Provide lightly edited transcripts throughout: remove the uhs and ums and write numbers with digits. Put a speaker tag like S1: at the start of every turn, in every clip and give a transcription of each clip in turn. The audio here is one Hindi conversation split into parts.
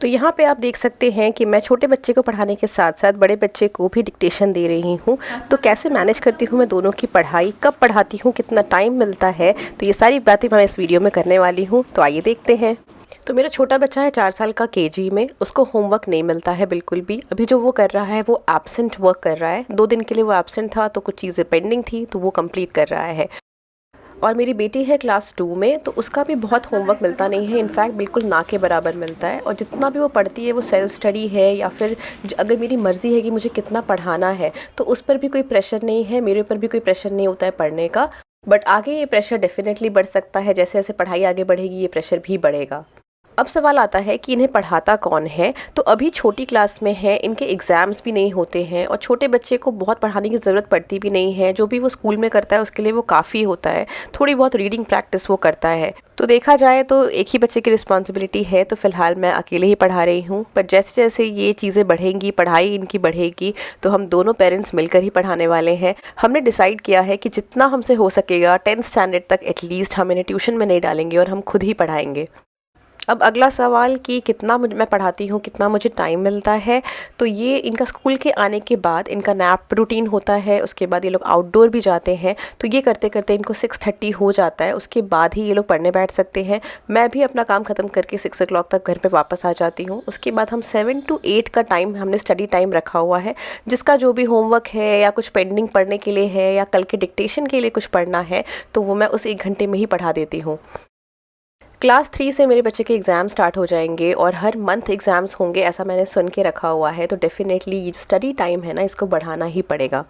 S1: तो यहाँ पे आप देख सकते हैं कि मैं छोटे बच्चे को पढ़ाने के साथ साथ बड़े बच्चे को भी डिक्टेशन दे रही हूँ। तो कैसे मैनेज करती हूँ मैं दोनों की पढ़ाई, कब पढ़ाती हूँ, कितना टाइम मिलता है, तो ये सारी बातें मैं इस वीडियो में करने वाली हूँ। तो आइए देखते हैं। तो मेरा छोटा बच्चा है 4 साल का केजी में, उसको होमवर्क नहीं मिलता है बिल्कुल भी। अभी जो वो कर रहा है वो एब्सेंट वर्क कर रहा है। 2 दिन के लिए वो एब्सेंट था, तो कुछ चीज़ें पेंडिंग थी तो वो कंप्लीट कर रहा है। और मेरी बेटी है क्लास 2 में, तो उसका भी बहुत होमवर्क मिलता नहीं है, इनफैक्ट बिल्कुल ना के बराबर मिलता है। और जितना भी वो पढ़ती है वो सेल्फ स्टडी है, या फिर अगर मेरी मर्ज़ी है कि मुझे कितना पढ़ाना है तो उस पर भी कोई प्रेशर नहीं है, मेरे ऊपर भी कोई प्रेशर नहीं होता है पढ़ने का। बट आगे ये प्रेशर डेफिनेटली बढ़ सकता है, जैसे जैसे पढ़ाई आगे बढ़ेगी ये प्रेशर भी बढ़ेगा। अब सवाल आता है कि इन्हें पढ़ाता कौन है। तो अभी छोटी क्लास में है, इनके एग्ज़ाम्स भी नहीं होते हैं और छोटे बच्चे को बहुत पढ़ाने की ज़रूरत पड़ती भी नहीं है। जो भी वो स्कूल में करता है उसके लिए वो काफ़ी होता है, थोड़ी बहुत रीडिंग प्रैक्टिस वो करता है। तो देखा जाए तो एक ही बच्चे की रिस्पॉन्सिबिलिटी है, तो फ़िलहाल मैं अकेले ही पढ़ा रही हूँ। पर जैसे जैसे ये चीज़ें बढ़ेंगी, पढ़ाई इनकी बढ़ेगी, तो हम दोनों पेरेंट्स मिलकर ही पढ़ाने वाले हैं। हमने डिसाइड किया है कि जितना हमसे हो सकेगा 10th स्टैंडर्ड तक एटलीस्ट हम इन्हें ट्यूशन में नहीं डालेंगे और हम खुद ही पढ़ाएंगे। अब अगला सवाल कि कितना मैं पढ़ाती हूँ, कितना मुझे टाइम मिलता है। तो ये इनका स्कूल के आने के बाद इनका नैप रूटीन होता है, उसके बाद ये लोग आउटडोर भी जाते हैं। तो ये करते करते इनको 6:30 हो जाता है, उसके बाद ही ये लोग पढ़ने बैठ सकते हैं। मैं भी अपना काम ख़त्म करके 6 o'clock तक घर पे वापस आ जाती हूँ। उसके बाद हम 7 to 8 का टाइम हमने स्टडी टाइम रखा हुआ है, जिसका जो भी होमवर्क है या कुछ पेंडिंग पढ़ने के लिए है या कल के डिक्टेशन के लिए कुछ पढ़ना है तो वो मैं उस 1 घंटे में ही पढ़ा देती हूँ। क्लास 3 से मेरे बच्चे के एग्ज़ाम स्टार्ट हो जाएंगे और हर मंथ एग्ज़ाम्स होंगे, ऐसा मैंने सुन के रखा हुआ है। तो डेफ़िनेटली ये स्टडी टाइम है ना, इसको बढ़ाना ही पड़ेगा।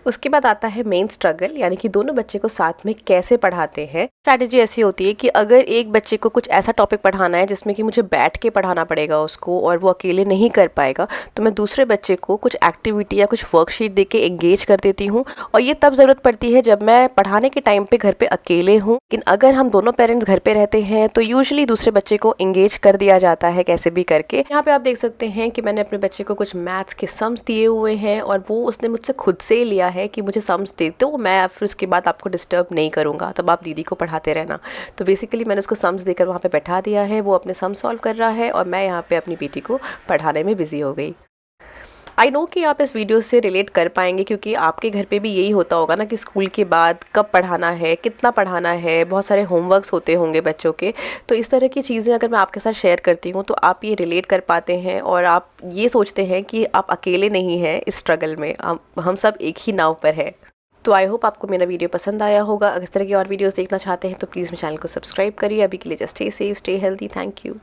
S1: उसके बाद आता है मेन स्ट्रगल, यानी कि दोनों बच्चे को साथ में कैसे पढ़ाते हैं। स्ट्रैटेजी ऐसी होती है कि अगर एक बच्चे को कुछ ऐसा टॉपिक पढ़ाना है जिसमें कि मुझे बैठ के पढ़ाना पड़ेगा उसको और वो अकेले नहीं कर पाएगा, तो मैं दूसरे बच्चे को कुछ एक्टिविटी या कुछ वर्कशीट दे के एंगेज कर देती हूँ। और ये तब ज़रूरत पड़ती है जब मैं पढ़ाने के टाइम पे घर पे अकेले हूँ। लेकिन अगर हम दोनों पेरेंट्स घर पे रहते हैं तो यूजुअली दूसरे बच्चे को एंगेज कर दिया जाता है कैसे भी करके। यहाँ पे आप देख सकते हैं कि मैंने अपने बच्चे को कुछ मैथ्स के सम्स दिए हुए हैं और वो उसने मुझसे खुद से लिया है कि मुझे सम्स दे दो, मैं फिर उसके बाद आपको डिस्टर्ब नहीं करूँगा, तब आप दीदी को पढ़ाते रहना। तो बेसिकली मैंने उसको सम्स देकर वहाँ पे बैठा दिया है, वो अपने सम सॉल्व कर रहा है और मैं यहाँ पे अपनी बेटी को पढ़ाने में बिजी हो गई। आई नो कि आप इस वीडियो से रिलेट कर पाएंगे, क्योंकि आपके घर पे भी यही होता होगा ना कि स्कूल के बाद कब पढ़ाना है, कितना पढ़ाना है, बहुत सारे होमवर्क्स होते होंगे बच्चों के। तो इस तरह की चीज़ें अगर मैं आपके साथ शेयर करती हूँ तो आप ये रिलेट कर पाते हैं और आप ये सोचते हैं कि आप अकेले नहीं हैं इस स्ट्रगल में, हम सब एक ही नाव पर है। तो आई होप आपको मेरा वीडियो पसंद आया होगा। अगर इस तरह की और वीडियोस देखना चाहते हैं तो प्लीज़ मेरे चैनल को सब्सक्राइब करिए। अभी के लिए just stay safe, stay healthy. Thank you.